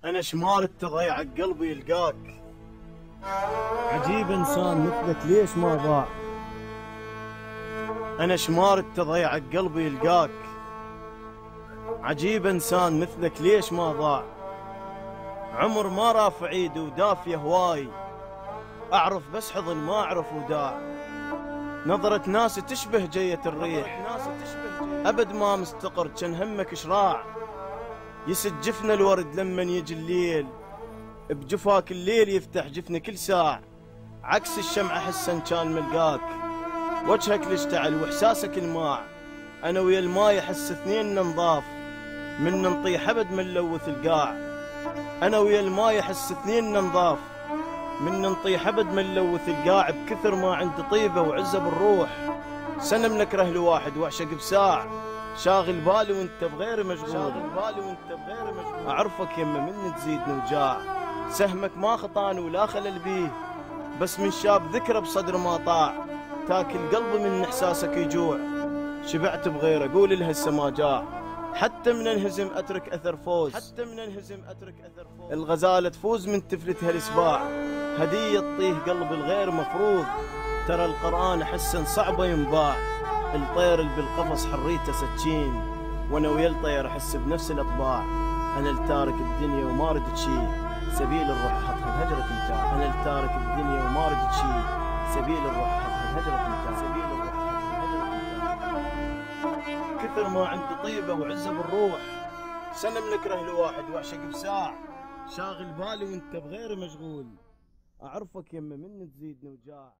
انا شمال تضيع قلبي يلقاك. عجيب انسان مثلك ليش ما ضاع. انا شمال تضيع قلبي يلقاك. عجيب انسان مثلك ليش ما ضاع. عمر ما رافع ايده ودافيه هواي، اعرف بس حضن ما اعرف وداع. نظرة ناس تشبه جية الريح، ابد ما مستقر كان همك شراع. يسد جفن الورد لمن يجي الليل، بجفاك الليل يفتح جفن كل ساعة. عكس الشمعة حسن كان ملقاك، وجهك الاشتعل واحساسك الماع. انا ويا الماي احس اثنين ننضاف، من نطيح ابد من نلوث القاع. انا ويا الماي احس اثنين ننضاف، من نطيح ابد من نلوث القاع. بكثر ما عندي طيبة وعزة بالروح، سنة من اكره لواحد واعشق بساع. شاغل بالي وانت بغير مشغول، اعرفك يمه من تزيدني وجاع. سهمك ما خطاني ولا خلل بيه، بس من شاب ذكرى بصدر ما طاع. تاكل قلبي من احساسك يجوع، شبعت بغيره قول لها السما جاع. حتى من انهزم اترك اثر فوز، الغزالة تفوز من تفلتها الاسباع. هدية تطيه قلب الغير مفروض، ترى القرآن حسن صعبة ينباع. الطير اللي بالقفص حريته سكين، وانا ويا الطير احس بنفس الاطباع. انا التارك الدنيا وما ردت شي، سبيل الروح حطها الهجرة تمتاع. انا التارك الدنيا وما ردت شي، سبيل الروح حطها الهجرة تمتاع. كثر ما عندي طيبة وعزة بالروح، سنة من اكره لواحد واعشق بساع. شاغل بالي وانت بغير مشغول، اعرفك يمه من تزيدني وجاع.